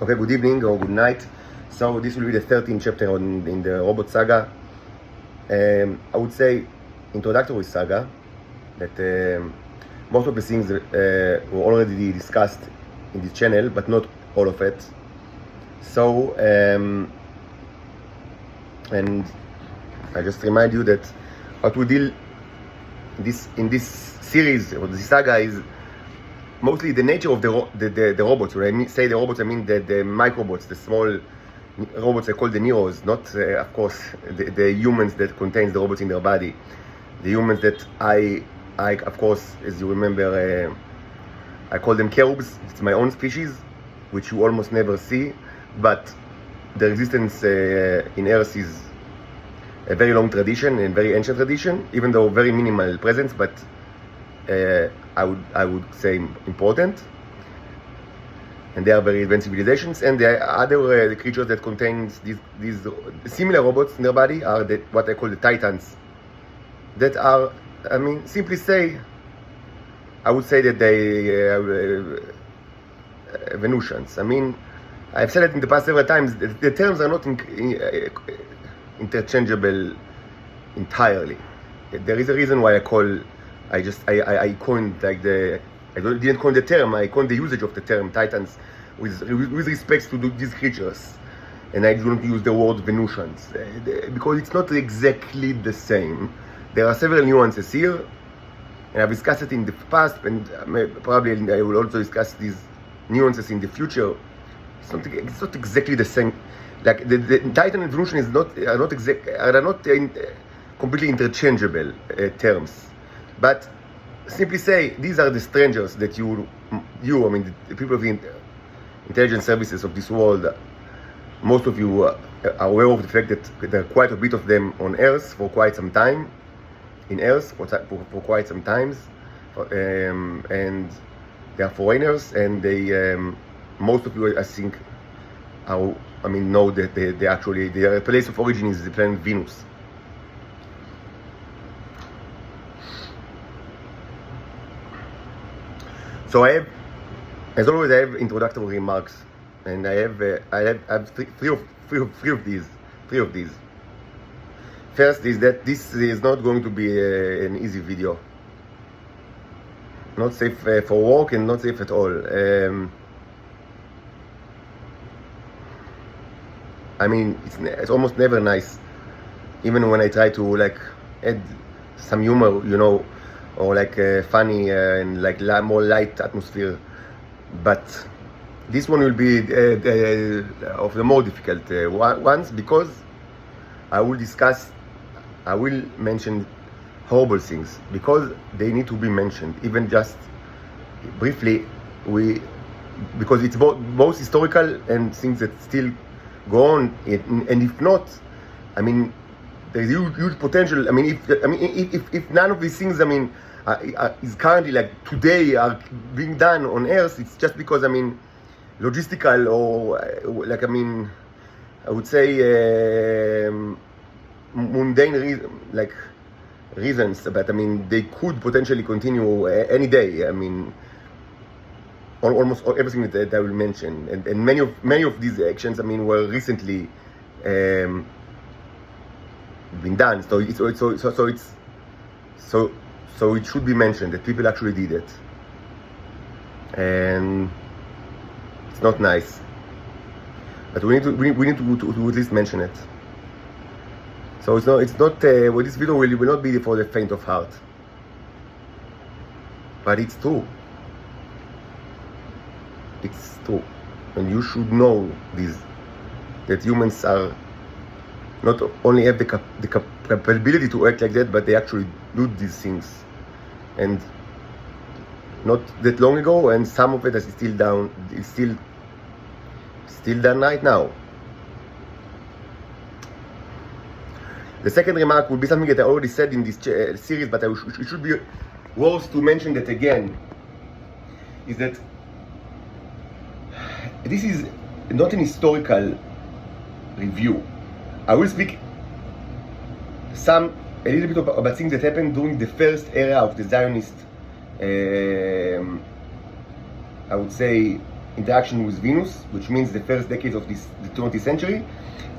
Okay, good evening or good night. So this will be the 13th chapter in the robot saga. I would say introductory saga that most of the things were already discussed in this channel, but not all of it. So and I just remind you that what we deal in this series or this saga is mostly the nature of the robots. When I say the robots, I mean the microbots, the small robots I call the Neros, not of course the humans that contains the robots in their body. The humans that I of course, as you remember, I call them cherubs. It's my own species, which you almost never see, but the existence in Earth is a very long tradition and very ancient tradition, even though very minimal presence, but I would say important. And they are very advanced civilizations. And the other creatures that contains these similar robots in their body are what I call the Titans. That are, I mean, simply say, I would say that they Venusians. I mean, I've said it in the past several times. The terms are not interchangeable entirely. There is a reason why I coined like didn't coin the term. I coined the usage of the term Titans with respects to these creatures, and I don't use the word Venusians because it's not exactly the same. There are several nuances here, and I've discussed it in the past, and probably I will also discuss these nuances in the future. It's not exactly the same. Like the Titan and Venusian are not completely interchangeable terms, but simply say these are the strangers that I mean the people of the intelligence services of this world. Most of you are aware of the fact that there are quite a bit of them on Earth for quite some time, in Earth for quite some times, and they are foreigners, and they most of you, I think, know that their place of origin is the planet Venus. So I have, as always, I have introductory remarks, and I have three of these. First is that this is not going to be an easy video. Not safe for work and not safe at all. I mean, it's almost never nice, even when I try to like add some humor, or like funny and like more light atmosphere. But this one will be of the more difficult ones, because I will mention horrible things, because they need to be mentioned, even just briefly. Because it's both historical and things that still go on, and if not, I mean, there's huge potential. I mean, if none of these things, I mean, is currently like today are being done on Earth, it's just because, I mean, logistical or like, I mean, I would say mundane reasons, but I mean, they could potentially continue any day. I mean, almost everything that I will mention, and many of these actions, I mean, were recently been done. So it should be mentioned that people actually did it, and it's not nice. But we need to at least mention it. So it's not. Well, this video will not be for the faint of heart, but it's true. It's true, and you should know this, that humans are not only have the capability to act like that, but they actually do these things, and not that long ago, and some of it is still done right now. The second remark would be something that I already said in this series, but it should be worth to mention that again, is that this is not an historical review. I will speak a little bit about things that happened during the first era of the Zionist, I would say, interaction with Venus, which means the first decades of the 20th century.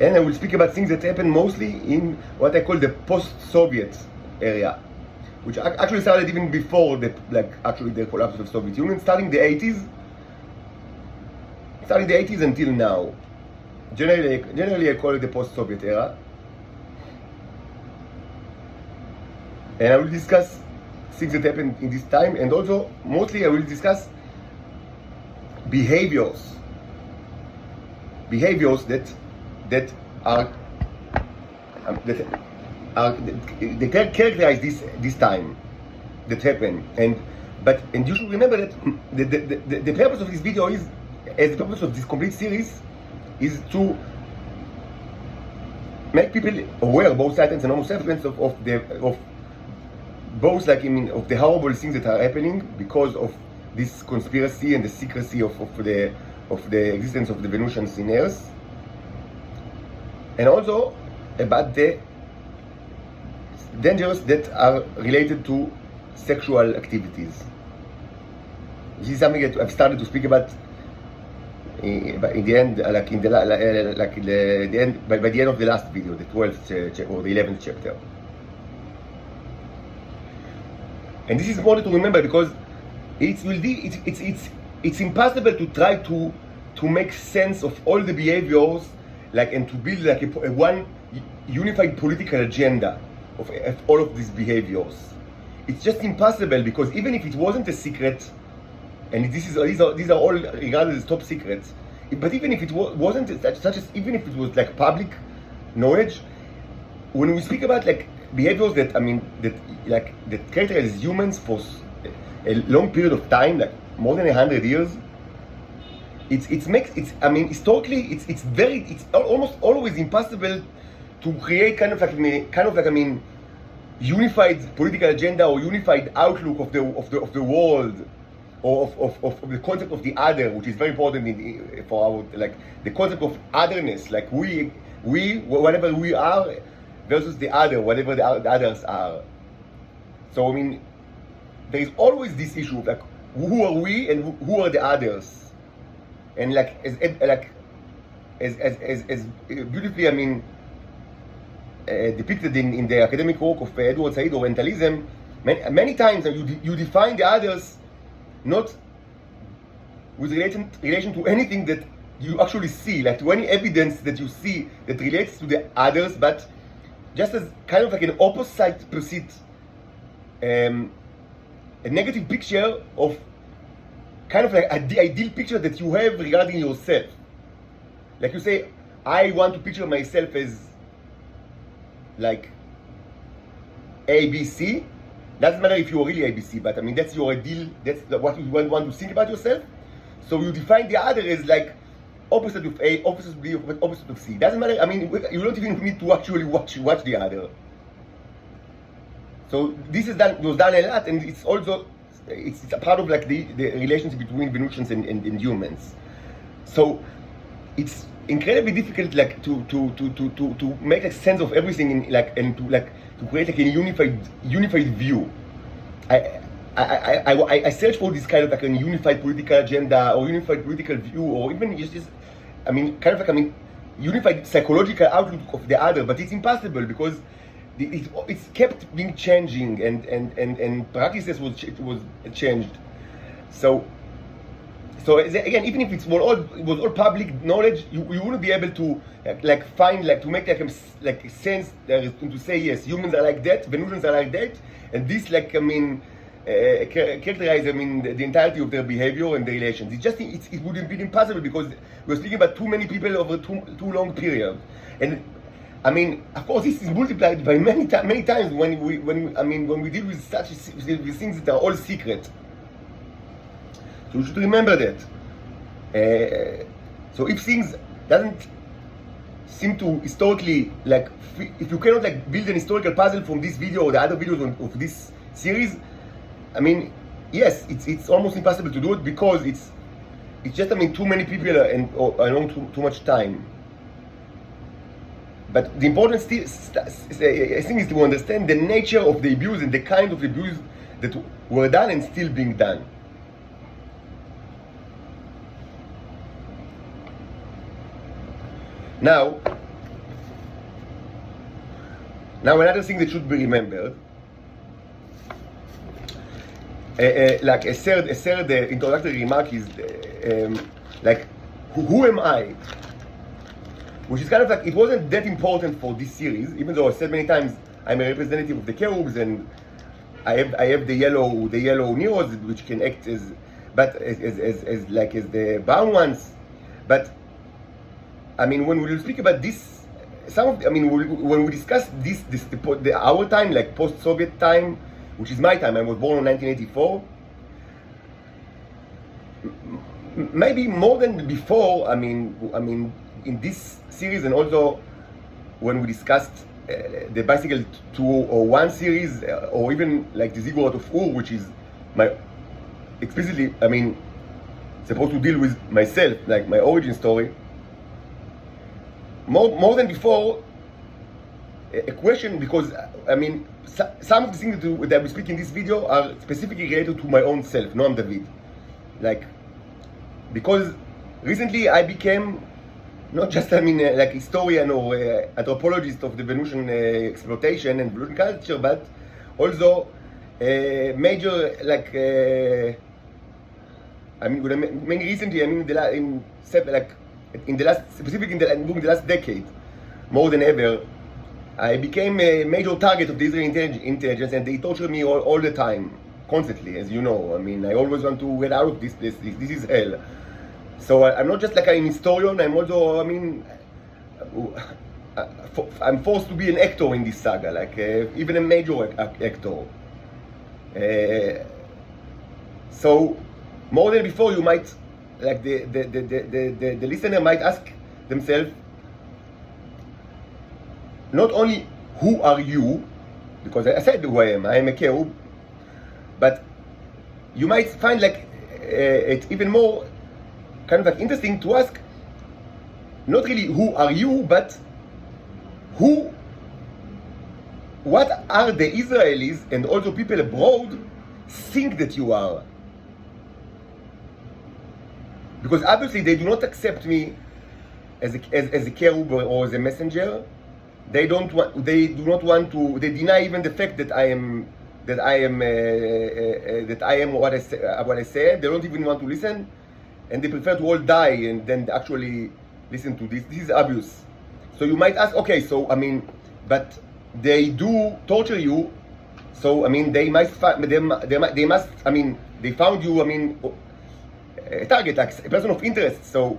And I will speak about things that happen mostly in what I call the post-Soviet area, which actually started even before the collapse of the Soviet Union, starting the 80s until now. Generally I call it the post-Soviet era. And I will discuss things that happened in this time, and also mostly I will discuss behaviors that characterize this time that happened. And you should remember that the purpose of this video is, as the purpose of this complete series, is to make people aware, both Satans and Homo sapiens, of both, like, I mean, of the horrible things that are happening because of this conspiracy and the secrecy of the existence of the Venusians in Earth, and also about the dangers that are related to sexual activities. This is something that I've started to speak about in the end, by the end of the last video, the 12th or the 11th chapter. And this is important to remember, because it's impossible to try to make sense of all the behaviors, and to build a one unified political agenda of all of these behaviors. It's just impossible, because even if it wasn't a secret, and these are all regarded as top secrets, but even if it wasn't such as, even if it was public knowledge, when we speak about behaviors that characterize humans for a long period of time, more than 100 years, historically it's almost always impossible to create unified political agenda or unified outlook of the world, or of the concept of the other, which is very important for our the concept of otherness, we whatever we are versus the other, whatever the others are. So I mean, there is always this issue of who are we and who are the others, and as beautifully depicted in the academic work of Edward Said, Orientalism. Many times you define the others not with relation to anything that you actually see, to any evidence that you see that relates to the others, but just as an opposite pursuit, a negative picture of the ideal picture that you have regarding yourself. You say, I want to picture myself as ABC. Doesn't matter if you're really ABC, but that's your ideal, that's what you want to think about yourself. So you define the other as opposite of A, opposite of B, opposite of C. Doesn't matter, you don't even need to actually watch the other. So this was done a lot, and it's also it's a part of the relationship between Venusians and humans. So it's incredibly difficult to make a sense of everything and to create a unified view. I search for this kind of a unified political agenda or unified political view, or even just unified psychological outlook of the other, but it's impossible, because it's kept being changing, and practices was changed. So again, even if it was all public knowledge, you wouldn't be able to find to make sense to say, yes, humans are like that, Venusians are like that, and this characterize the entirety of their behavior and their relations. It would have been impossible, because we're speaking about too many people over too long period. And of course, this is multiplied by many times when we deal with with things that are all secret. So you should remember that. So if things doesn't seem to historically if you cannot build an historical puzzle from this video or the other videos of this series, yes, it's almost impossible to do it, because it's just too many people and along too much time. But the important thing is to understand the nature of the abuse and the kind of abuse that were done and still being done. Now another thing that should be remembered, like a third introductory remark is like, who am I? Which is kind of like, it wasn't that important for this series, even though I said many times I'm a representative of the cherubs and I have the yellow neros which can act as the brown ones. But I mean, when we speak about this, when we discuss our time, like post-Soviet time, which is my time, I was born in 1984. Maybe more than before. I mean, in this series, and also when we discussed the Bicycle 201 series, or even like the Ziggurat of Ur, which is my explicitly, supposed to deal with myself, like my origin story. More than before, a question, because some of the things that we speak in this video are specifically related to my own self, Noam David. Like, because recently I became not just like historian or anthropologist of the Venusian exploitation and Venusian culture, but also major like recently, during the last decade, more than ever, I became a major target of the Israeli intelligence, and they torture me all the time, constantly, as you know. I always want to get out of this place. This is hell. So I'm not just like an historian. I'm also, I'm forced to be an actor in this saga, like even a major actor. So more than before, you might, like the listener might ask themselves, not only who are you, because I said who I am a cherub, but you might find like it's even more kind of like interesting to ask, not really who are you, but what are the Israelis and also people abroad think that you are? Because obviously they do not accept me as a cherub or as a messenger. They do not want to. They deny even the fact that I am what I said. They don't even want to listen, and they prefer to all die and then actually listen to this. This is abuse. So you might ask, okay, so but they do torture you. So they must. They found you. A target, like a person of interest. So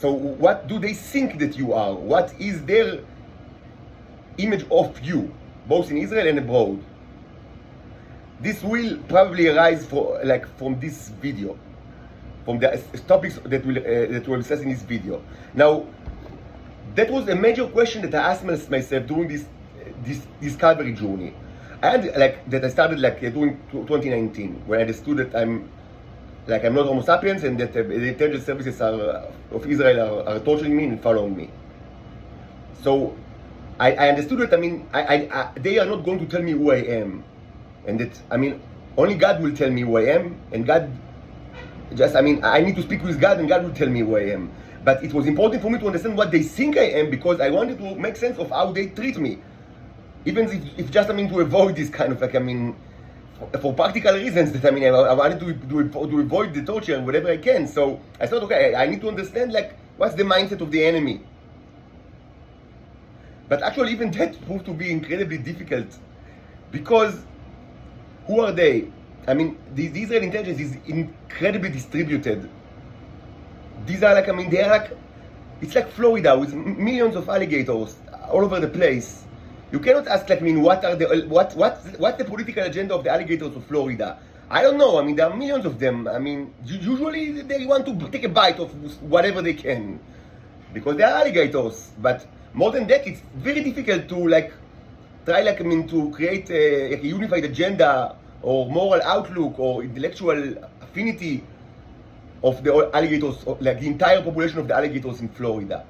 what do they think that you are? What is their image of you, both in Israel and abroad? This will probably arise from this video, from the topics that we'll discuss in this video. Now, that was a major question that I asked myself during this discovery journey, and that I started during 2019, when I understood that I'm not Homo sapiens, and that the intelligence services of Israel are torturing me and following me. So I understood that they are not going to tell me who I am, and that only God will tell me who I am, and God just I need to speak with God, and God will tell me who I am. But it was important for me to understand what they think I am, because I wanted to make sense of how they treat me, even if just to avoid this kind of for practical reasons, that I wanted to avoid the torture and whatever I can. So I thought, okay, I need to understand what's the mindset of the enemy. But actually, even that proved to be incredibly difficult, because who are they? The Israeli intelligence is incredibly distributed. These are it's like Florida with millions of alligators all over the place. You cannot ask what's the political agenda of the alligators of Florida? I don't know. There are millions of them. Usually they want to take a bite of whatever they can, because they are alligators. But more than that, it's very difficult to try to create a unified agenda or moral outlook or intellectual affinity of the alligators, the entire population of the alligators in Florida.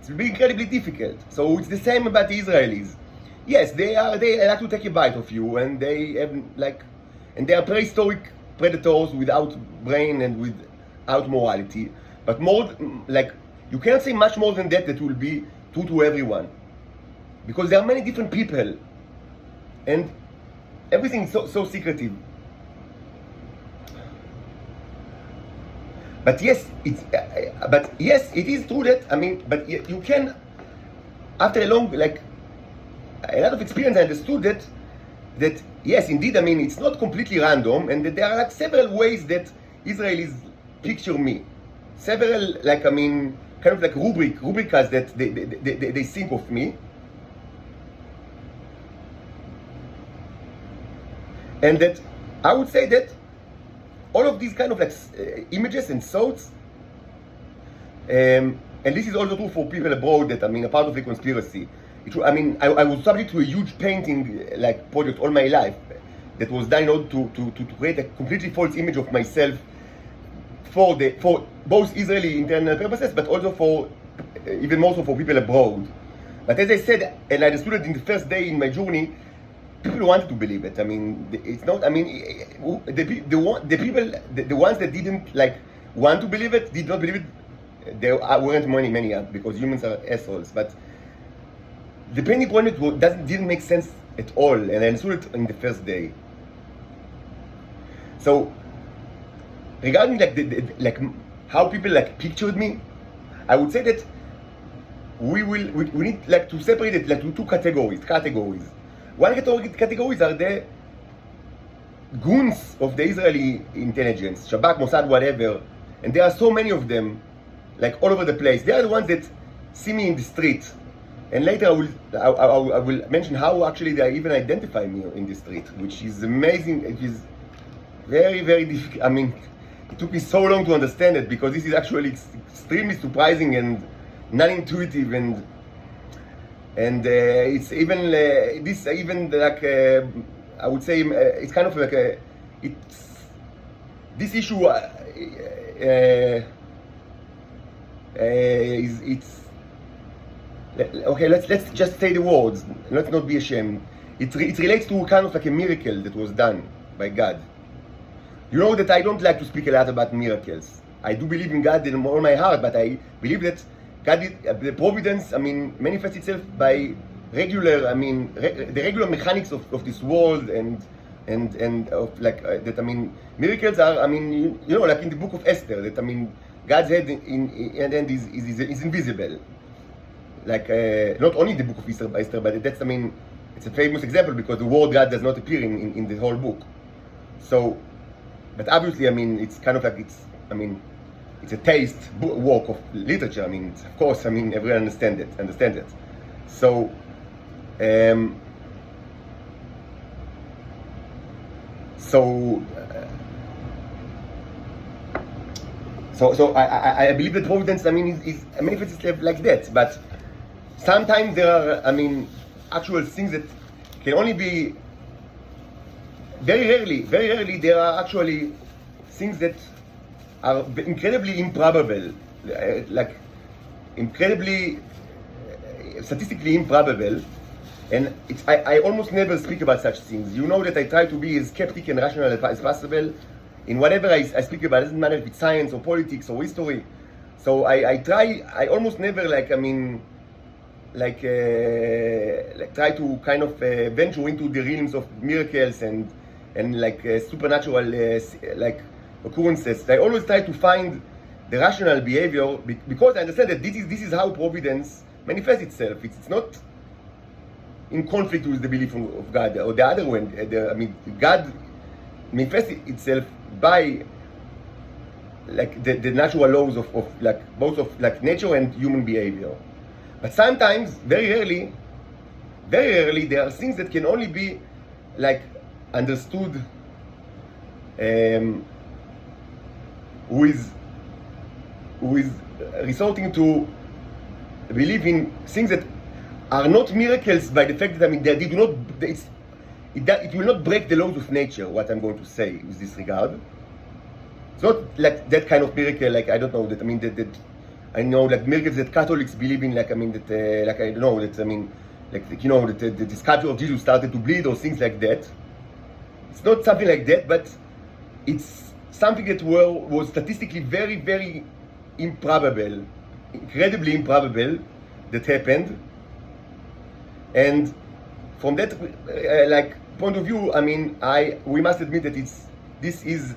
It will be incredibly difficult. So it's the same about the Israelis. Yes, they like to take a bite of you, and they have and they are prehistoric predators without brain and without morality. But more you cannot say much more than that will be true to everyone. Because there are many different people. And everything is so secretive. But yes, it is true that, but you can, after a lot of experience, I understood that yes, indeed, it's not completely random, and that there are several ways that Israelis picture me. Several, kind of like rubricas that they think of me. And that I would say that all of these kind of images and thoughts, and this is also true for people abroad that a part of the conspiracy. I was subject to a huge painting project all my life that was done in order to create a completely false image of myself for both Israeli internal purposes, but also for even more so for people abroad. But as I said, and I understood it in the first day in my journey, people wanted to believe it. It's not. The ones that didn't want to believe it, did not believe it. There weren't many because humans are assholes. But the painting project didn't make sense at all, and I understood it in the first day. So regarding how people pictured me, I would say that we need to separate it to two categories. One categories are the goons of the Israeli intelligence, Shabak, Mossad, whatever, and there are so many of them, all over the place. They are the ones that see me in the street, and later I will mention how actually they even identify me in the street, which is amazing. It is very, very difficult. It took me so long to understand it because this is actually extremely surprising and non-intuitive and it's even I would say it's kind of this issue okay. Let's just say the words. Let's not be ashamed. It relates to kind of a miracle that was done by God. You know that I don't like to speak a lot about miracles. I do believe in God in all my heart, but I believe that God, the providence, manifests itself by regular, the regular mechanics of this world and of that. Miracles are, in the book of Esther, that God's head is invisible. Not only the book of Esther, but that's it's a famous example because the word God does not appear in the whole book. So, but obviously, it's kind of it's a taste work of literature. Of course, everyone understand it. So, So I believe that providence, is manifests itself like that. But sometimes there are, actual things that can only be. Very rarely, there are actually things that are incredibly improbable, incredibly statistically improbable, and I almost never speak about such things. You know that I try to be as skeptic and rational as possible in whatever I speak about. It doesn't matter if it's science or politics or history. So I almost never try to kind of venture into the realms of miracles and supernatural occurrences. I always try to find the rational behavior because I understand that this is how providence manifests itself. It's not in conflict with the belief of God or the other one. God manifests itself by the natural laws of both of nature and human behavior. But sometimes, very rarely, there are things that can only be understood with resorting to believe in things that are not miracles by the fact that they do not. It will not break the laws of nature. What I'm going to say with this regard, it's not that kind of miracle. I don't know that. That I know miracles that Catholics believe in. I don't know that. That the sculpture of Jesus started to bleed or things like that. It's not something like that, but it's something that was statistically very, very improbable incredibly improbable that happened. And from that like point of view, I mean, we must admit that this is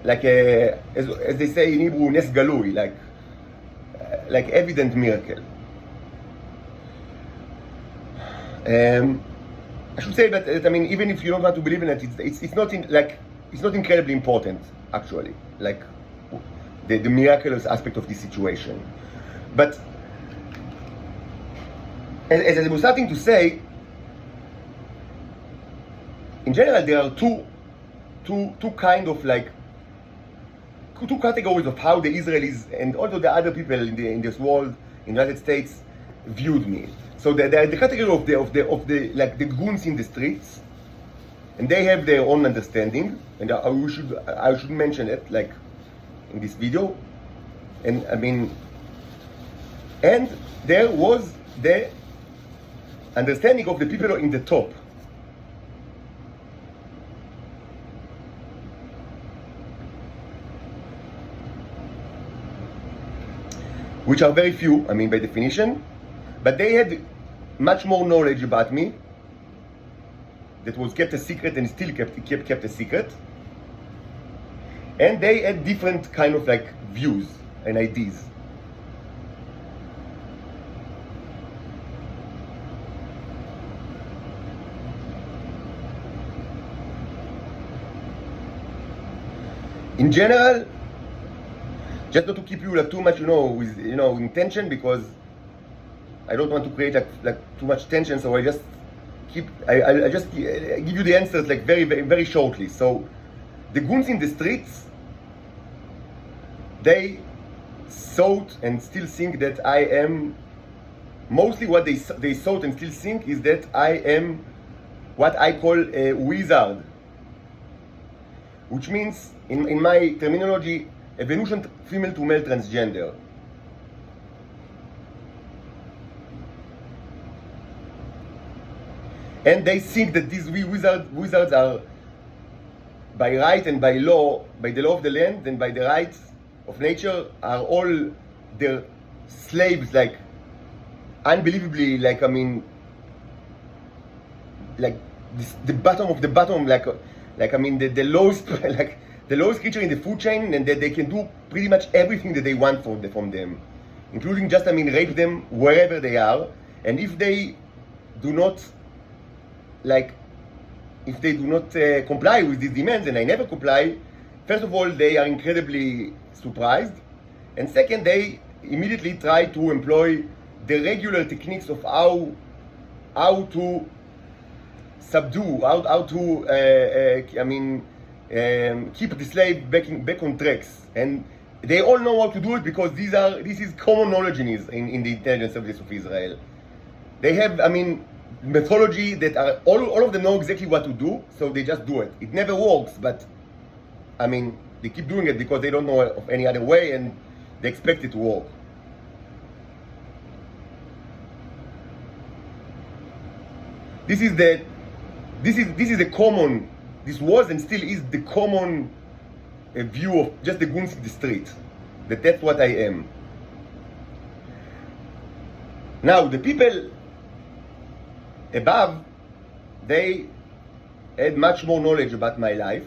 like as they say in Hebrew, nes galui, like evident miracle. I should say that I mean, even if you don't want to believe in it, it's not it's not incredibly important actually, like the miraculous aspect of this situation. But as I was starting to say, in general, there are two kind of like two categories of how the Israelis and also the other people in this world, in the United States, viewed me. So they are the category of the like the goons in the streets, and they have their own understanding, and I should mention it like in this video. And I mean, and there was the understanding of the people in the top. Which are very few, I mean, by definition, but they had much more knowledge about me that was kept a secret and still kept a secret. And they had different kind of like views and ideas. In general, just not to keep you like too much, with in tension, because I don't want to create like too much tension. So I just I just give you the answers like very, very, very shortly. So the goons in the streets, they thought and still think that I am mostly what they thought and still think is that I am what I call a wizard, which means in my terminology, evolution female to male transgender. And they think that these wizards are, by right and by law, by the law of the land and by the rights of nature, are all their slaves, like unbelievably, like I mean, like the bottom of the bottom, like I mean the lowest, like the lowest creature in the food chain, and that they can do pretty much everything that they want from them, including just, I mean, rape them wherever they are. And if they do not, like, if they do not comply with these demands, and I never comply, first of all, they are incredibly surprised, and second, they immediately try to employ the regular techniques of how to subdue, how to, I mean, keep the slave back on tracks. And they all know how to do it because this is common knowledge in the intelligence service of Israel. They have, I mean, methodology that are all of them know exactly what to do, so they just do it. It never works, but I mean, they keep doing it because they don't know of any other way, and they expect it to work. This is a common. This was and still is the common view of just the goons in the street. That's what I am. Now the people above, they had much more knowledge about my life,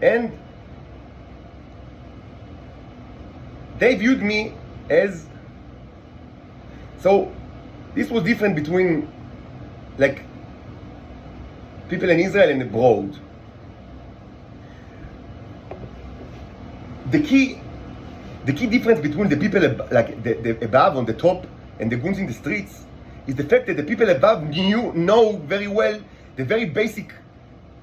and they viewed me as, so this was different between like people in Israel and abroad. The key difference between the people like the above on the top and the goons in the streets is the fact that the people above know very well the very basic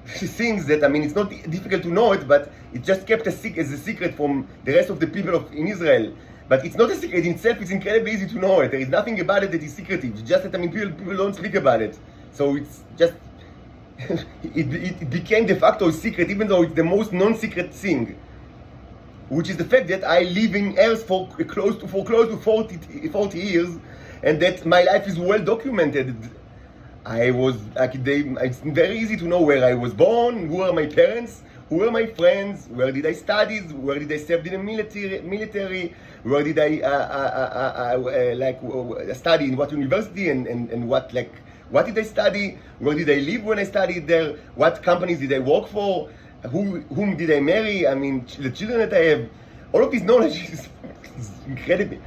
things that, I mean, it's not difficult to know it, but it just kept as a secret from the rest of the people in Israel. But it's not a secret in itself, it's incredibly easy to know it. There is nothing about it that is secretive. It's just that, I mean, people don't speak about it. So it's just, it became de facto a secret, even though it's the most non-secret thing, which is the fact that I live in Earth for close to 40 years, and that my life is well documented. It's very easy to know where I was born, who are my parents, who were my friends, where did I study, where did I serve in the military, where did I study in what university, and what did I study, where did I live when I studied there, what companies did I work for, whom did I marry, I mean, the children that I have. All of this knowledge is incredible.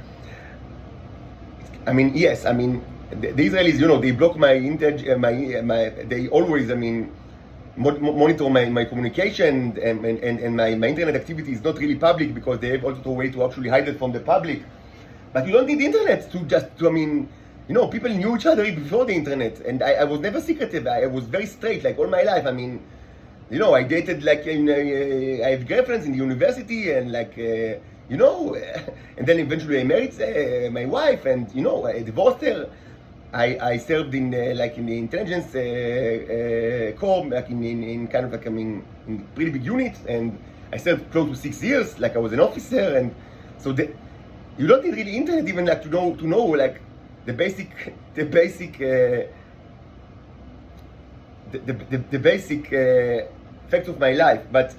I mean, yes, I mean, the Israelis, they block my they always, monitor my communication, and my internet activity is not really public because they have also a way to actually hide it from the public. But you don't need the internet people knew each other before the internet, and I was never secretive. I was very straight, all my life. I dated, I have girlfriends in the university, and and then eventually I married my wife, and I divorced her. I served in in the intelligence corps, in pretty big units, and I served close to 6 years, I was an officer, and so you don't need really internet even to know the basic facts of my life. But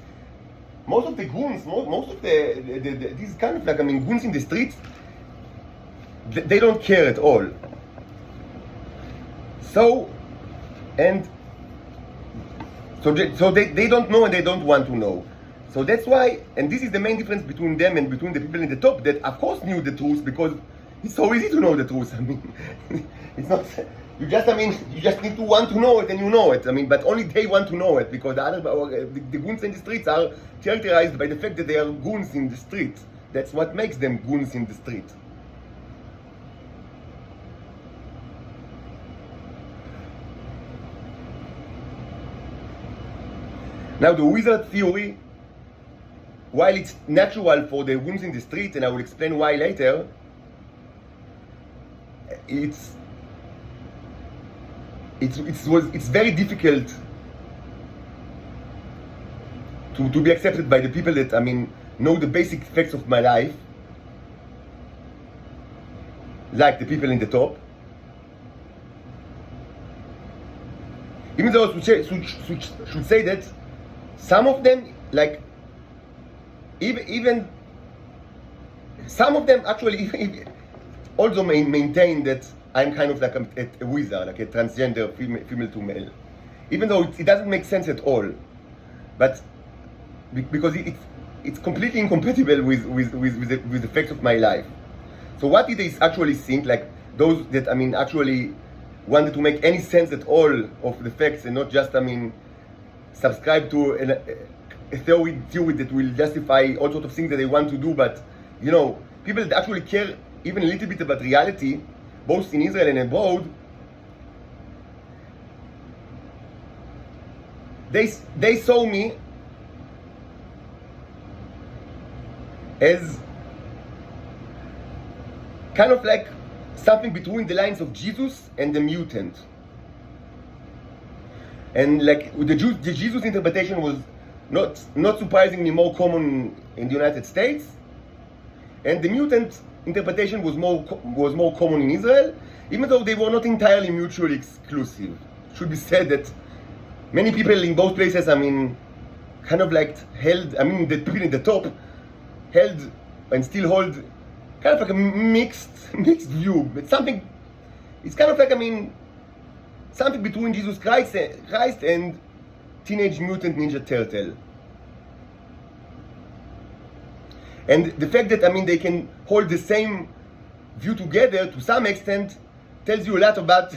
most of the goons, most of these goons in the streets, they don't care at all. So they don't know, and they don't want to know. So that's why, and this is the main difference between them and between the people in the top that of course knew the truth, because it's so easy to know the truth. It's not, you just need to want to know it, and you know it. But only they want to know it, because the goons in the streets are characterized by the fact that they are goons in the street. That's what makes them goons in the street. Now, the wizard theory, while it's natural for the goons in the street, and I will explain why later, it's very difficult to be accepted by the people that know the basic facts of my life, like the people in the top. Even though I should say that some of them, even some of them actually also maintain that I'm kind of a wizard, a transgender female to male, even though it doesn't make sense at all. But because it's completely incompatible with the facts of my life. So what did they actually think? Those that actually wanted to make any sense at all of the facts, and not just subscribe to a theory that will justify all sorts of things that they want to do. But people that actually care even a little bit about reality, both in Israel and abroad, they saw me as kind of something between the lines of Jesus and the mutant. And the Jesus interpretation was not surprisingly more common in the United States, and the mutant interpretation was more common in Israel, even though they were not entirely mutually exclusive. It should be said that many people in both places, held, the people in the top held and still hold kind of a mixed view. It's kind of something between Jesus Christ and Teenage Mutant Ninja Turtle. And the fact that they can hold the same view together to some extent tells you a lot about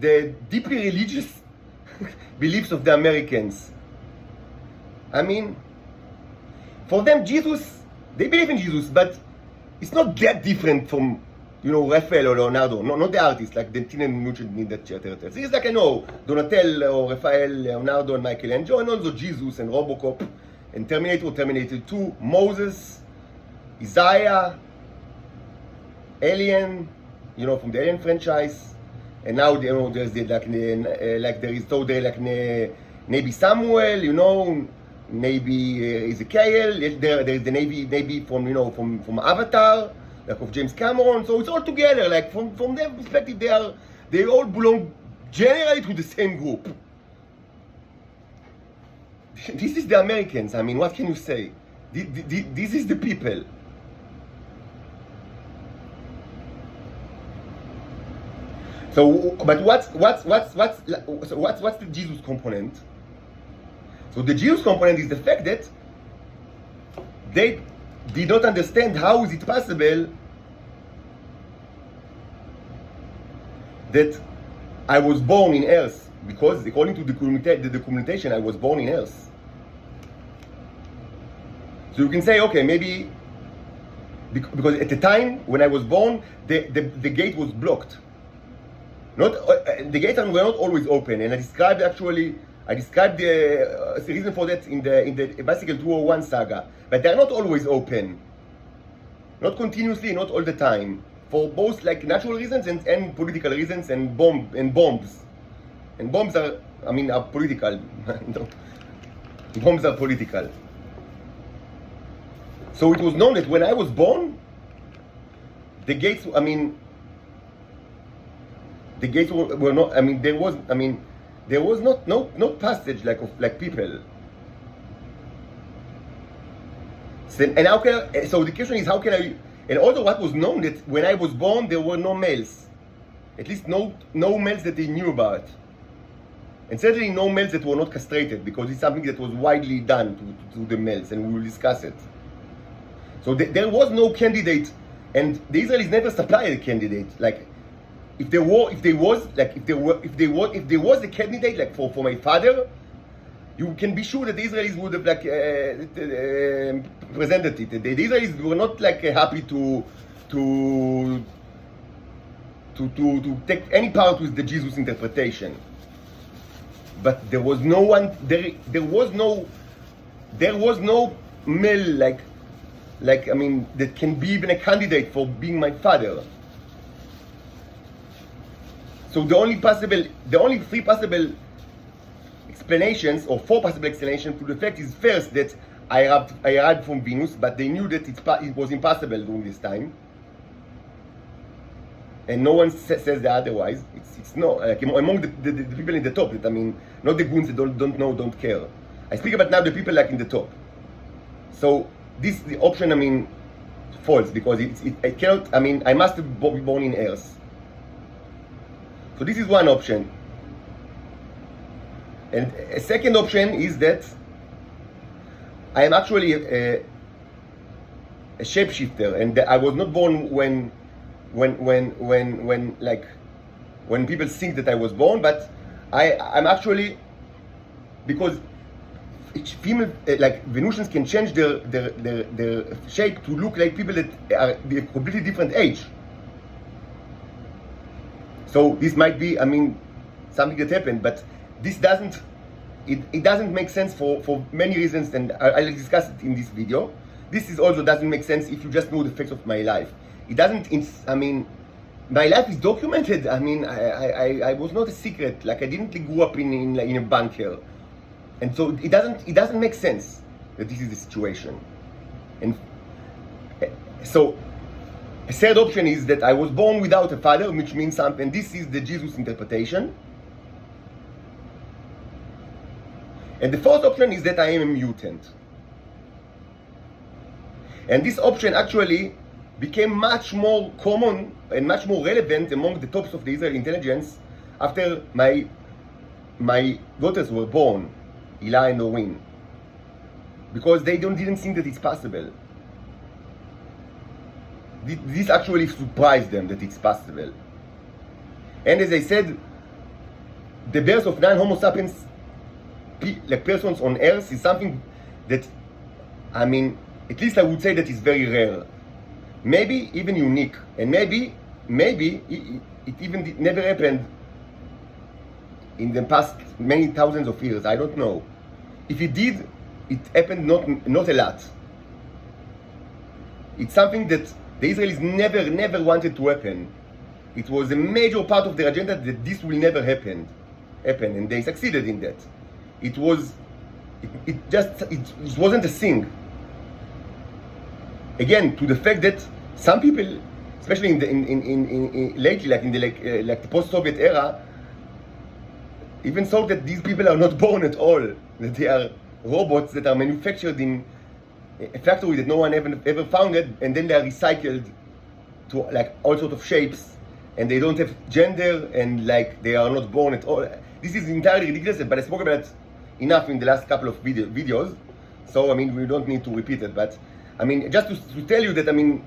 the deeply religious beliefs of the Americans. For them, they believe in Jesus, but it's not that different from Raphael or Leonardo, not the artists, like the Teenage Mutant Ninja Turtles. It's Donatello, or Raphael, Leonardo, and Michelangelo, and also Jesus and Robocop, and Terminator 2, Moses, Isaiah, Alien, from the Alien franchise, and now there's maybe Samuel, maybe Ezekiel. There's the Navy from Avatar, of James Cameron. So it's all together. From their perspective, they all belong generally to the same group. This is the Americans. I mean, what can you say? This is the people. So, but what's the Jesus component? So the Jesus component is the fact that they did not understand how is it possible that I was born in Earth, because according to the documentation, I was born in Earth. So you can say, okay, maybe because at the time when I was born, the gate was blocked. Not the gates were not always open, and I described the reason for that in the Bicycle 201 saga. But they're not always open, not continuously, not all the time, for both like natural reasons and political reasons, and bombs. And bombs are, I mean, are political. Bombs are political. So it was known that when I was born, the gates, I mean, the gates were not, I mean, there was not no passage like people. So, and how can I, so the question is, how can I, and although what was known that when I was born there were no males, at least no males that they knew about, and certainly no males that were not castrated, because it's something that was widely done to the males, and we will discuss it. So there was no candidate, and the Israelis never supplied a candidate. Like if there was a candidate like for my father, you can be sure that the Israelis would have presented it. The Israelis were not happy to take any part with the Jesus interpretation. But there was no one. There was no male I mean, that can be even a candidate for being my father. So the only three possible explanations, or four possible explanations to the fact, is first that I arrived from Venus, but they knew that it was impossible during this time, and no one says that otherwise. It's no among the people in the top. That, I mean, not the goons that don't know, don't care. I speak about now the people in the top. So the option, I mean, false, because I cannot. I mean, I must be born in Earth. So this is one option. And a second option is that I am actually a shapeshifter, and I was not born when people think that I was born, but I'm actually, because female Venusians can change their shape to look like people that are a completely different age. So this might be, I mean, something that happened, but this doesn't make sense for many reasons, and I'll discuss it in this video. This also doesn't make sense if you just know the facts of my life. It doesn't. I mean, my life is documented. I mean, I was not a secret. Like, I didn't grow up in a bunker, and so it doesn't make sense that this is the situation. And so a third option is that I was born without a father, which means something. This is the Jesus interpretation. And the fourth option is that I am a mutant. And this option actually became much more common and much more relevant among the tops of the Israeli intelligence after my daughters were born, Ilah and Noreen, because they didn't think that it's possible. This actually surprised them that it's possible. And as I said, the birth of non-Homo sapiens, like persons on Earth, is something that, I mean, at least I would say that is very rare. Maybe even unique. And maybe it even never happened in the past many thousands of years. I don't know. If it did, it happened not a lot. It's something that the Israelis never wanted to happen. It was a major part of their agenda that this will never happen, and they succeeded in that. It wasn't a thing. Again, to the fact that some people, especially in lately, like in the post-Soviet era, even thought that these people are not born at all, that they are robots that are manufactured in a factory that no one ever founded, and then they are recycled to like all sorts of shapes, and they don't have gender, and like they are not born at all. This is entirely ridiculous, but I spoke about it enough in the last couple of videos, so I mean we don't need to repeat it. But I mean just to tell you that I mean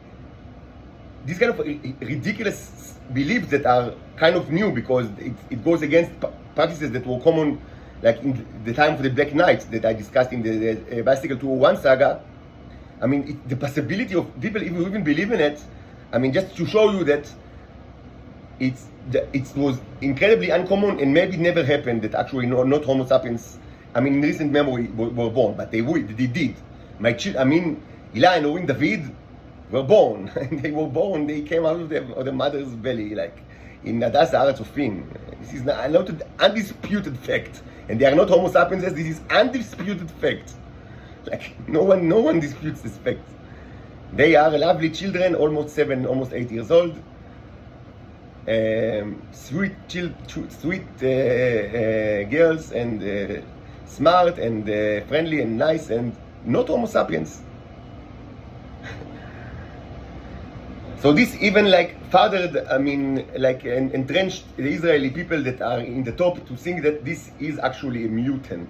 these kind of ridiculous beliefs that are kind of new because it goes against practices that were common like in the time of the Black Knight that I discussed in the Bicycle 201 saga. I mean the possibility of people even believe in it. I mean just to show you that it was incredibly uncommon and maybe never happened that actually not Homo sapiens, I mean in recent memory were born, but they did. I mean Eli and Orin David were born. They were born. They came out of the mother's belly, like in Hadassah Haaretz Ofim. This is not an undisputed fact, and they are not Homo sapiens. This is undisputed fact. Like no one disputes this fact. They are lovely children, almost 7, almost 8 years old. Sweet girls, and smart and friendly and nice, and not Homo sapiens. So this even like fathered, I mean, like entrenched the Israeli people that are in the top to think that this is actually a mutant.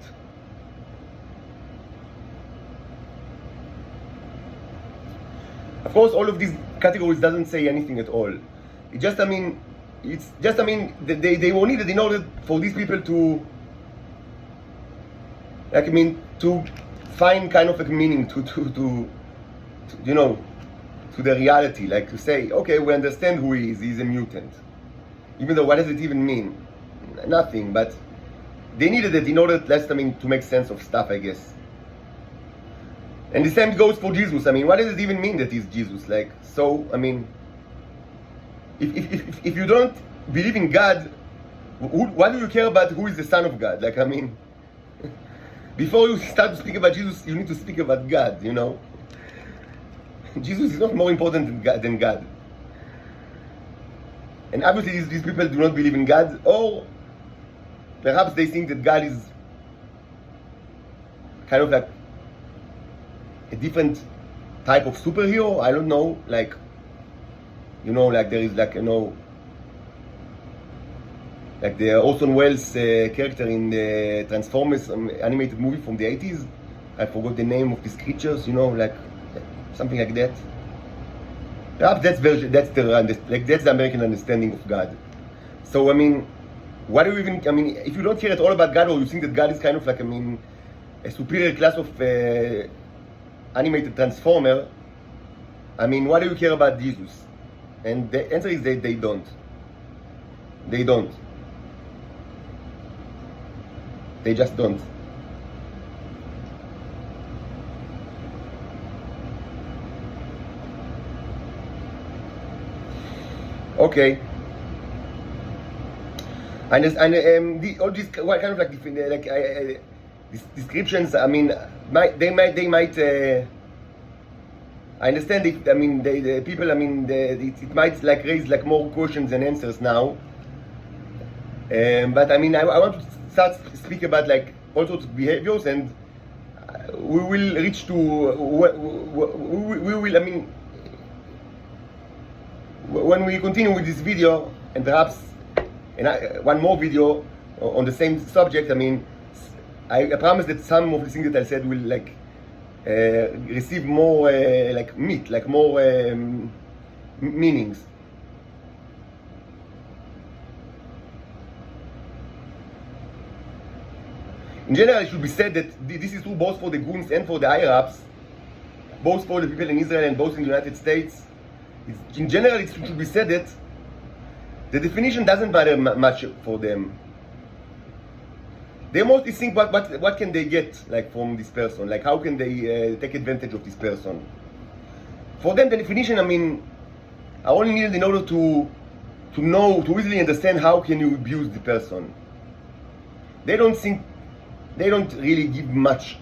Of course, all of these categories doesn't say anything at all. It just, I mean, it's just, I mean, they were needed in order for these people to, like, I mean, to find kind of a meaning to you know, to the reality, like to say, okay, we understand who he is. He's a mutant. Even though, what does it even mean? Nothing. But they needed it in order, I mean, to make sense of stuff, I guess. And the same goes for Jesus. I mean, what does it even mean that he's Jesus? Like, so, I mean, if you don't believe in God, why do you care about who is the Son of God? Like, I mean, before you start to speak about Jesus, you need to speak about God, you know? Jesus is not more important than God. And obviously these people do not believe in God, or perhaps they think that God is kind of like a different type of superhero. I don't know, like, you know, like there is like, you know, like the Orson Welles character in the Transformers animated movie from the 80s. I forgot the name of these creatures, you know, like something like that. Perhaps that's the American understanding of God. So I mean, what do you even? I mean, if you don't care at all about God, or you think that God is kind of like, I mean, a superior class of animated transformer, I mean, why do you care about Jesus? And the answer is they don't. They don't. They just don't. Okay. And all these what kind of like different these descriptions. I mean, they might. I understand it. I mean, the people. I mean, it might like raise like more questions than answers now. But I mean, I want to start speak about like all sorts of behaviors, and we will reach to we will. I mean, when we continue with this video, and perhaps one more video on the same subject, I mean, I promise that some of the things that I said will like receive more like meat, like more meanings. In general, it should be said that this is true both for the goons and for the higher ups, both for the people in Israel and both in the United States. In general, it should be said that the definition doesn't matter much for them. They mostly think what can they get like from this person, like how can they take advantage of this person. For them, the definition, I mean, are only needed in order to know, to easily understand how can you abuse the person. They don't really give much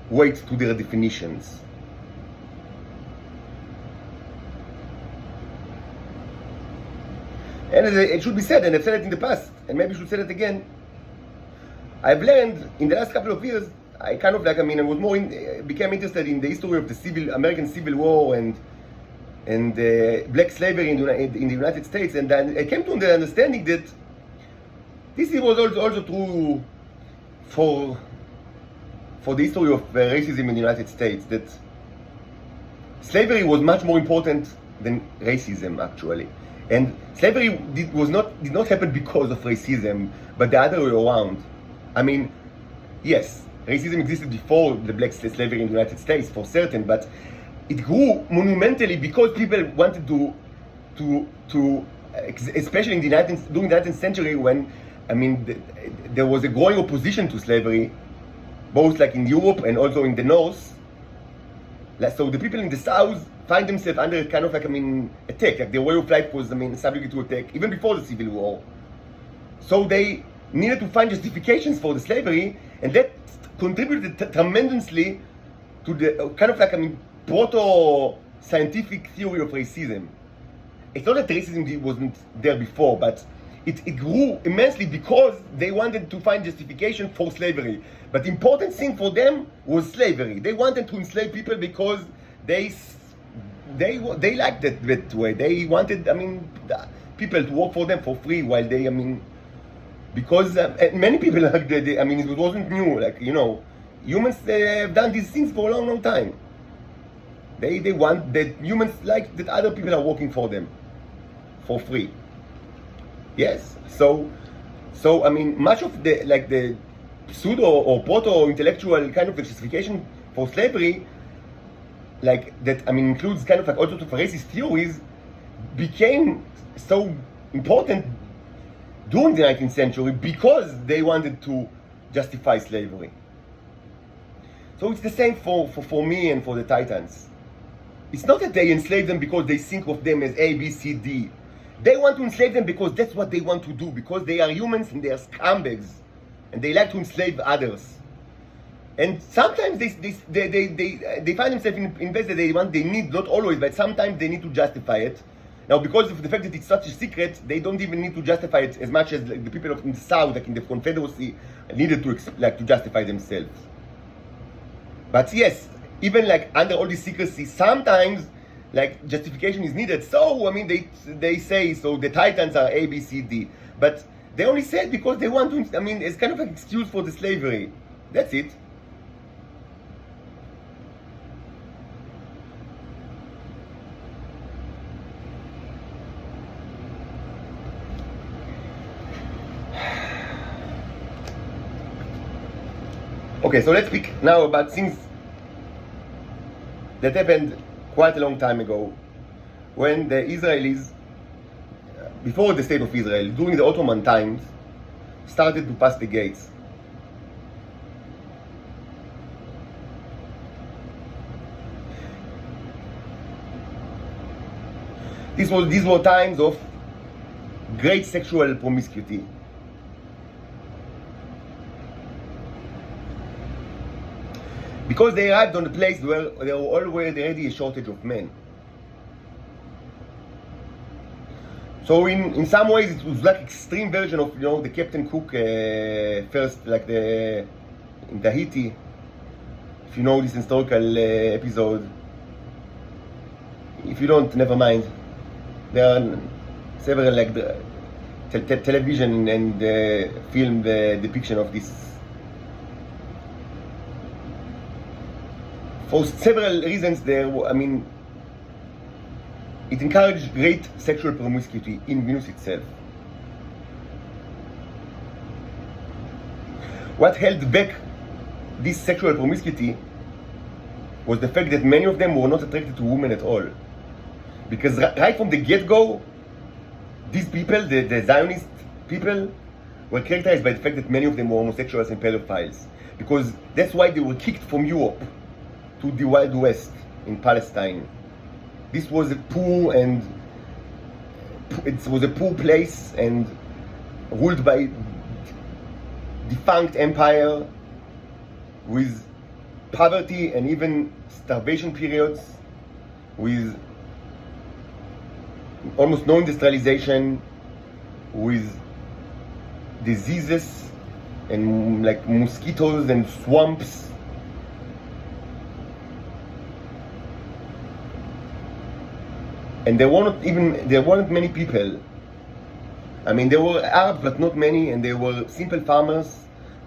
weight to their definitions. And it should be said, and I've said it in the past, and maybe I should say it again. I've learned in the last couple of years I kind of like, I mean, I was more became interested in the history of the American Civil War and black slavery in the United States, and then I came to the understanding that this was also true for the history of racism in the United States, that slavery was much more important than racism, actually. And slavery did not happen because of racism, but the other way around. I mean, yes, racism existed before the black slavery in the United States, for certain, but it grew monumentally because people wanted to especially during the 19th century, when, I mean, there was a growing opposition to slavery, both like in Europe and also in the North. So the people in the South find themselves under kind of like, I mean, attack. Like their way of life was, I mean, subject to attack even before the Civil War. So they needed to find justifications for the slavery, and that contributed tremendously to the kind of like, I mean, proto-scientific theory of racism. It's not that racism wasn't there before, but it grew immensely because they wanted to find justification for slavery. But the important thing for them was slavery. They wanted to enslave people because they liked that way. They wanted, I mean, people to work for them for free while they, I mean, because many people, like, I mean, it wasn't new. Like, you know, humans have done these things for a long, long time. They want that humans like that other people are working for them for free. Yes, so I mean, much of the pseudo or proto-intellectual kind of justification for slavery, like that, I mean, includes kind of like all sorts of racist theories, became so important during the 19th century because they wanted to justify slavery. So it's the same for me and for the Titans. It's not that they enslave them because they think of them as A, B, C, D. They want to enslave them because that's what they want to do, because they are humans and they are scumbags, and they like to enslave others. And sometimes they find themselves in ways that they need, not always, but sometimes they need to justify it. Now, because of the fact that it's such a secret, they don't even need to justify it as much as the people in the South, like in the Confederacy, needed to justify themselves. But yes, even like under all this secrecy, sometimes like justification is needed. So I mean, they say, so the Titans are A, B, C, D, but they only say it because they want to, I mean, it's kind of an excuse for the slavery. That's it. Okay, so let's speak now about things that happened quite a long time ago, when the Israelis, before the state of Israel, during the Ottoman times, started to pass the gates. These were times of great sexual promiscuity. Because they arrived on a place where there were already a shortage of men. So in some ways it was like extreme version of, you know, the Captain Cook first, like in Tahiti. If you know this historical episode. If you don't, never mind. There are several like the television and film depiction of this. For several reasons there, I mean, it encouraged great sexual promiscuity in Venus itself. What held back this sexual promiscuity was the fact that many of them were not attracted to women at all. Because right from the get-go, these people, the Zionist people, were characterized by the fact that many of them were homosexuals and pedophiles. Because that's why they were kicked from Europe to the Wild West in Palestine. This was a poor place and ruled by defunct empire with poverty and even starvation periods, with almost no industrialization, with diseases and like mosquitoes and swamps. And there weren't many people. I mean, there were Arabs, but not many, and there were simple farmers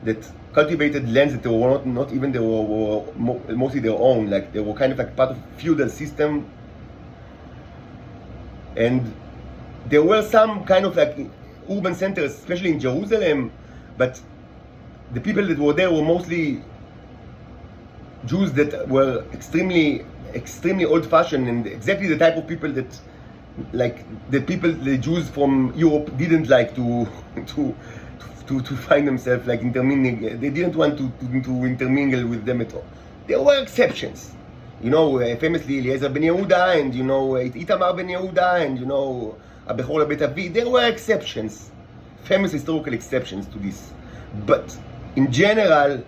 that cultivated lands that were not even they were mostly their own. Like they were kind of like part of feudal system. And there were some kind of like urban centers, especially in Jerusalem, but the people that were there were mostly Jews that were extremely old-fashioned, and exactly the type of people that, like the Jews from Europe didn't like to find themselves like intermingling. They didn't want to intermingle with them at all. There were exceptions, you know, famously Eliezer ben Yehuda, and you know Itamar ben Yehuda, and you know Abechor Bet Avi. There were exceptions, famous historical exceptions to this, but in general,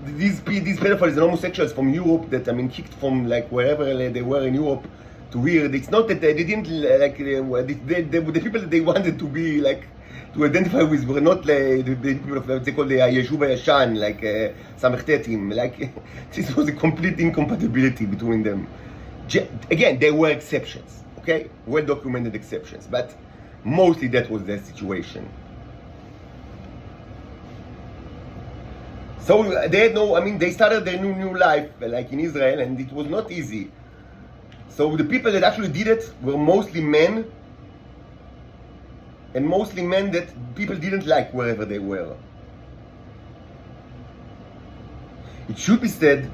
these pedophiles and homosexuals from Europe that, I mean, kicked from like wherever they were in Europe to here. It's not that they didn't like the people that they wanted to be like to identify with were not the people of what they call the Yeshuv Yashan, like Samech Tetim. Like this was a complete incompatibility between them. Again, there were exceptions, okay, well documented exceptions, but mostly that was the situation. So they had no, I mean, they started their new life like in Israel, and it was not easy. So the people that actually did it were mostly men, and mostly men that people didn't like wherever they were. It should be said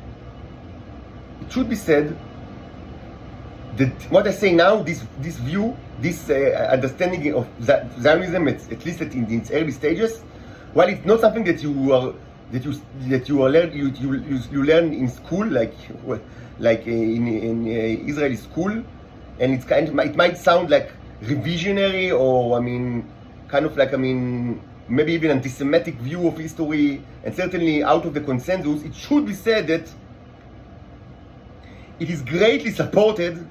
that what I say now, this view, this understanding of Zionism, at least in its early stages, while it's not something that you learn in school, like in Israeli school, and it's it might sound like revisionary, or I mean, kind of like, I mean, maybe even anti-Semitic view of history, and certainly out of the consensus. It should be said that it is greatly supported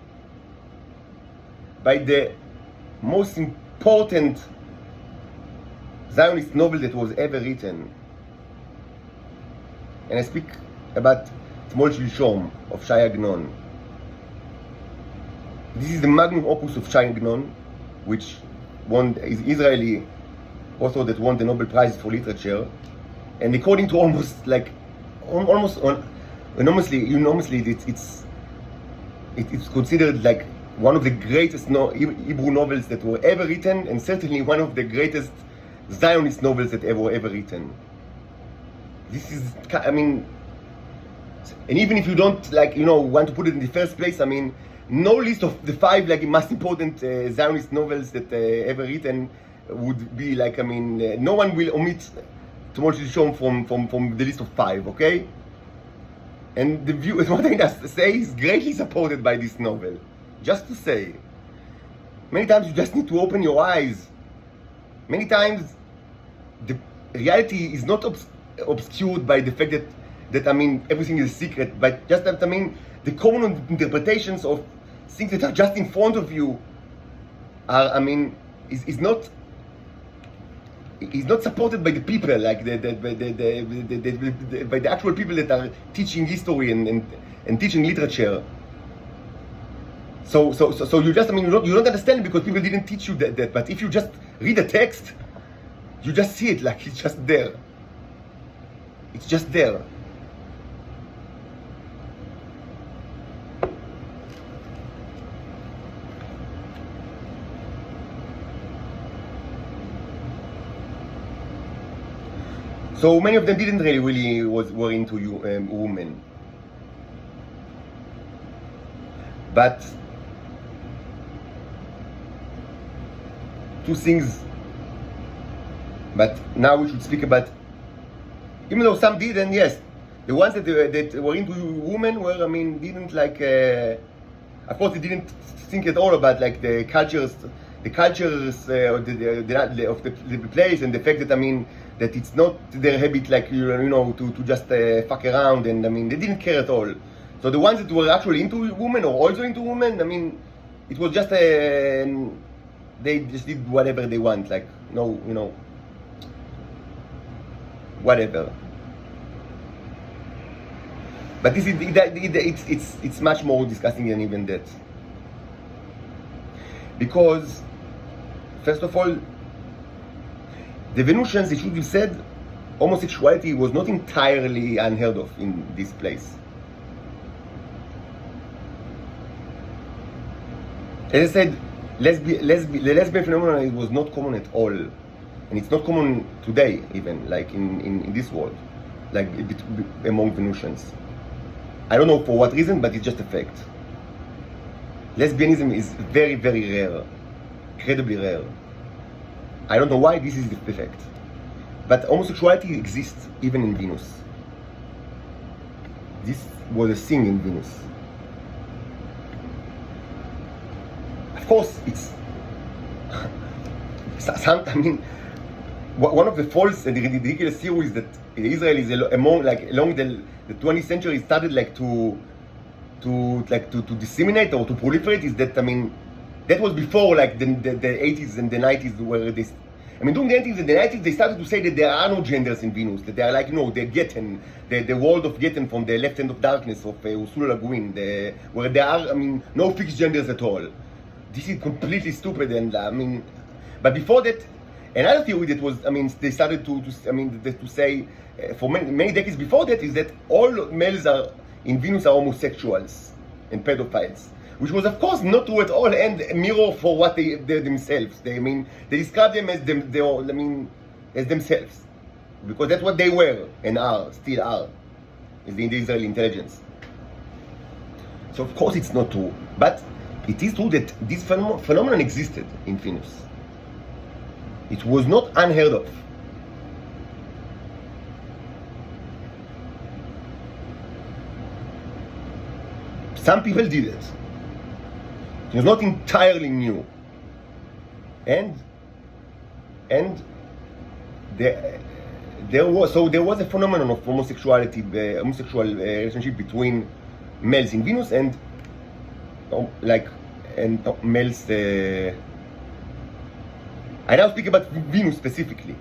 by the most important Zionist novel that was ever written. And I speak about Tmol Shilshom of Shai Agnon. This is the magnum opus of Shai Agnon, which is Israeli author that won the Nobel Prize for Literature. And according to enormously, it's considered like one of the greatest Hebrew novels that were ever written, and certainly one of the greatest Zionist novels that ever written. This is, I mean, and even if you don't like, you know, want to put it in the first place, I mean, no list of the 5 like most important Zionist novels that ever written would be like, I mean, no one will omit Tmol Shilshom from the list of 5, okay? And the view, what I just say, is greatly supported by this novel. Just to say, many times you just need to open your eyes. Many times the reality is not obscured by the fact that I mean, everything is secret, but just that, I mean, the common interpretations of things that are just in front of you are, I mean, is not supported by the people, like by the actual people that are teaching history and teaching literature. So you just, I mean, you don't understand because people didn't teach you that. But if you just read the text, you just see it like it's just there. It's just there. So many of them didn't really were into women, but two things. But now we should speak about, even though some didn't, yes, the ones that were into women were, I mean, didn't like. Of course, they didn't think at all about like the cultures of the place, and the fact that, I mean, that it's not their habit, like, you know, to just fuck around, and I mean, they didn't care at all. So the ones that were actually into women, or also into women, I mean, it was just they just did whatever they want, like, no, you know. whatever. But this is it's much more disgusting than even that. Because, first of all, the Venusians, it should be said, homosexuality was not entirely unheard of in this place. As I said, the lesbian phenomenon, it was not common at all. And it's not common today, even, like in this world, like among Venusians. I don't know for what reason, but it's just a fact. Lesbianism is very, very rare, incredibly rare. I don't know why, this is the fact. But homosexuality exists even in Venus. This was a thing in Venus. Of course, it's I mean, one of the false and ridiculous theories that Israel is along the 20th century started to disseminate or to proliferate is that, I mean, that was before the 80s and the 90s where this. I mean, during the 80s and the 90s, they started to say that there are no genders in Venus, that they are the Getten, the world of Getten from the left hand of darkness of Ursula Le Guin, where there are, I mean, no fixed genders at all. This is completely stupid, and I mean, but before that, another theory that was, I mean, they started to say for many decades before that is that all males in Venus are homosexuals and pedophiles, which was of course not true at all and a mirror for what they themselves. They describe them as as themselves, because that's what they were and still are, is the Israeli intelligence. So of course it's not true, but it is true that this phenomenon existed in Venus. It was not unheard of. Some people did it. It was not entirely new. And there was a phenomenon of homosexuality, homosexual relationship between males in Venus and males. I now speak about Venus specifically.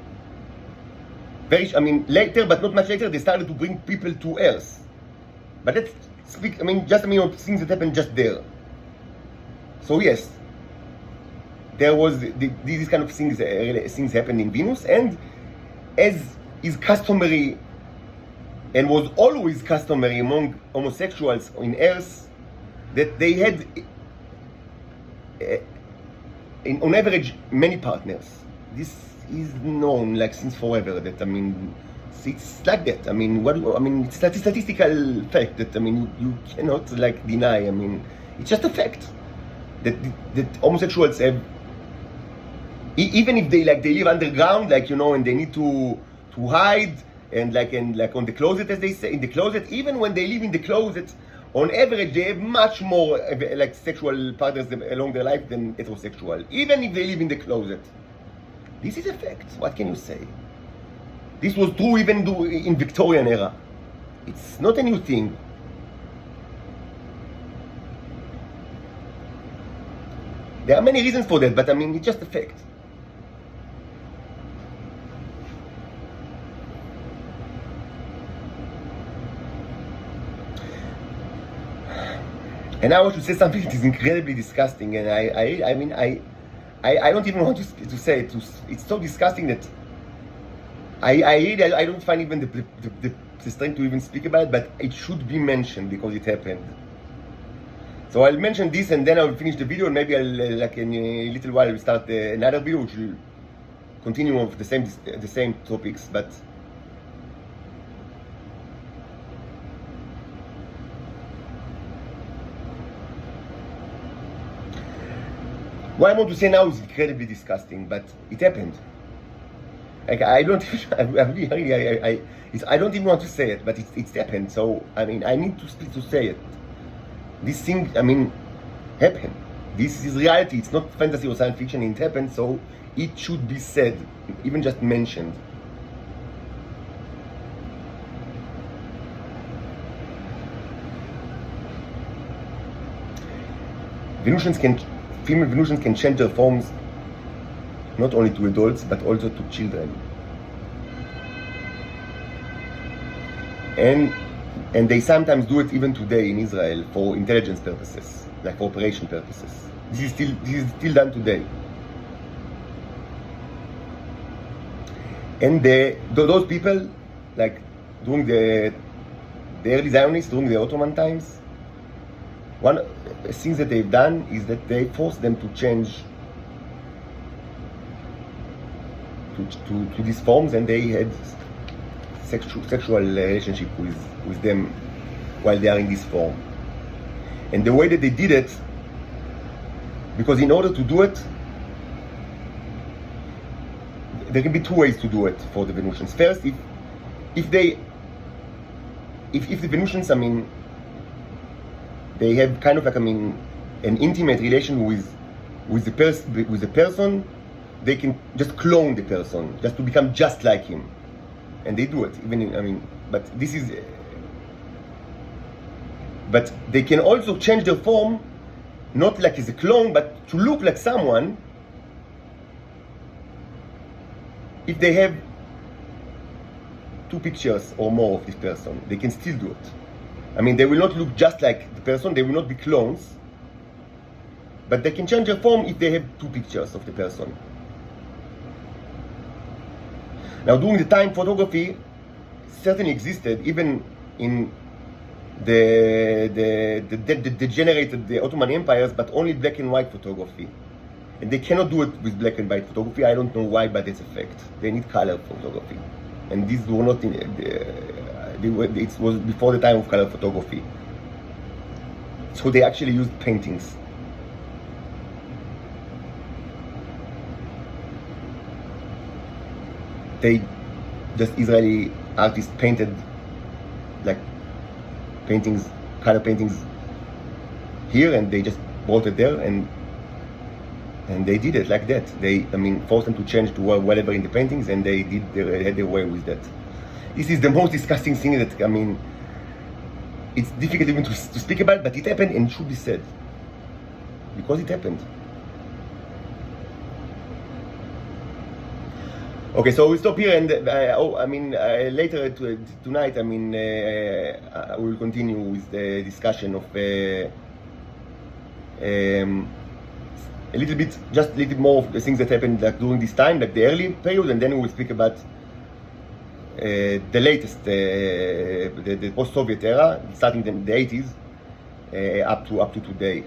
Later, but not much later, they started to bring people to Earth. But let's speak, of things that happened just there. So yes, there was these kind of things happened in Venus, and as is customary, and was always customary among homosexuals on Earth, that they had, on average, many partners. This is known since forever. That it's like that. It's a statistical fact that you cannot deny. It's just a fact that homosexuals have, even if they live underground, and they need to hide and on the closet, as they say, in the closet. Even when they live in the closet, on average, they have much more sexual partners along their life than heterosexual, even if they live in the closet. This is a fact. What can you say? This was true even in Victorian era. It's not a new thing. There are many reasons for that, but it's just a fact. And now I want to say something that is incredibly disgusting, and I don't even want to say it. It's so disgusting that I don't find even the strength to even speak about it, but it should be mentioned because it happened. So I'll mention this, and then I'll finish the video, and maybe I'll in a little while I'll start another video which will continue of the same topics, but. What I want to say now is incredibly disgusting, but it happened. I don't even want to say it, but it's happened. So I need to say it. This thing, happened. This is reality. It's not fantasy or science fiction. It happened, so it should be said, even just mentioned. Female Venusians can change their forms not only to adults but also to children. and they sometimes do it even today in Israel for intelligence purposes, like for operation purposes. This is still done today. And those people, like during the early Zionists, during the Ottoman times, one thing that they've done is that they forced them to change to these forms, and they had sexual relationship with them while they are in this form. And the way that they did it, because in order to do it, there can be two ways to do it for the Venusians. First, if the Venusians, I mean, they have kind of like, I mean, an intimate relation with the person, they can just clone the person, just to become just like him, and they do it. Even in, I mean, but they can also change their form, not like as a clone, but to look like someone. If they have 2 pictures or more of this person, they can still do it. I mean, they will not look just like the person, they will not be clones, but they can change their form if they have 2 pictures of the person. Now, during the time, photography certainly existed, even in the degenerated the Ottoman empires, but only black and white photography. And they cannot do it with black and white photography. I don't know why, but it's a fact. They need color photography. And these were not in, it was before the time of color photography. So they actually used paintings. Just Israeli artists painted like paintings, color paintings here, and they just brought it there, and they did it like that. They, I mean, forced them to change to whatever in the paintings, and they had their way with that. This is the most disgusting thing that, I mean, it's difficult even to speak about, but it happened and should be said. Because it happened. Okay, so we stop here, and later tonight, I mean, I will continue with the discussion of a little bit more of the things that happened like during this time, like the early period, and then we will speak about the latest, the post-Soviet era, starting in the 80s up to today.